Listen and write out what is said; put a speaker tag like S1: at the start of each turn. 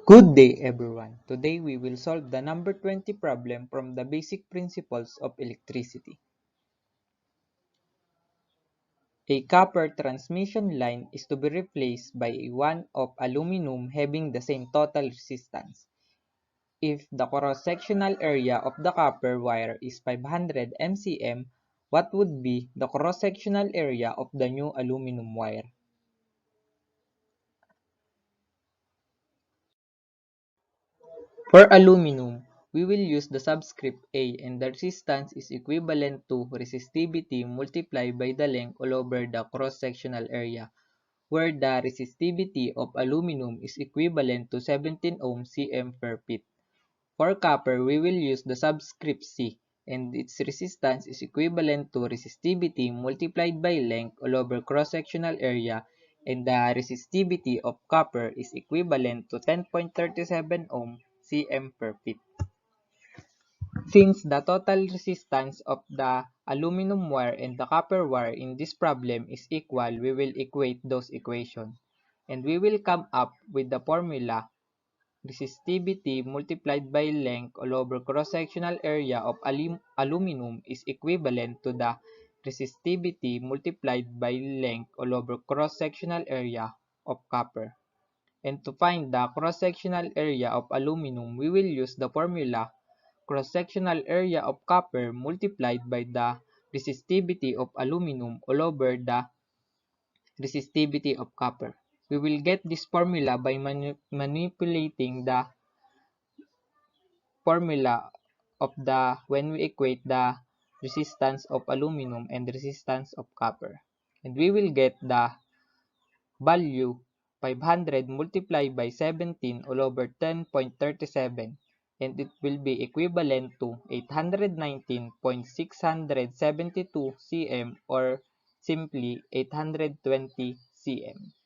S1: Good day, everyone. Today we will solve the number 20 problem from the basic principles of electricity. A copper transmission line is to be replaced by one of aluminum having the same total resistance. If the cross-sectional area of the copper wire is 500 mcm, what would be the cross-sectional area of the new aluminum wire? For aluminum, we will use the subscript A and the resistance is equivalent to resistivity multiplied by the length all over the cross-sectional area, where the resistivity of aluminum is equivalent to 17 ohm cm per feet. For copper, we will use the subscript C and its resistance is equivalent to resistivity multiplied by length all over cross-sectional area, and the resistivity of copper is equivalent to 10.37 ohm cm per feet. Since the total resistance of the aluminum wire and the copper wire in this problem is equal, we will equate those equations. And we will come up with the formula resistivity multiplied by length all over cross-sectional area of aluminum is equivalent to the resistivity multiplied by length all over cross-sectional area of copper. And to find the cross-sectional area of aluminum, we will use the formula cross-sectional area of copper multiplied by the resistivity of aluminum all over the resistivity of copper. We will get this formula by manipulating the formula of when we equate the resistance of aluminum and resistance of copper. And we will get the value 500 multiplied by 17 all over 10.37, and it will be equivalent to 819.672 cm or simply 820 cm.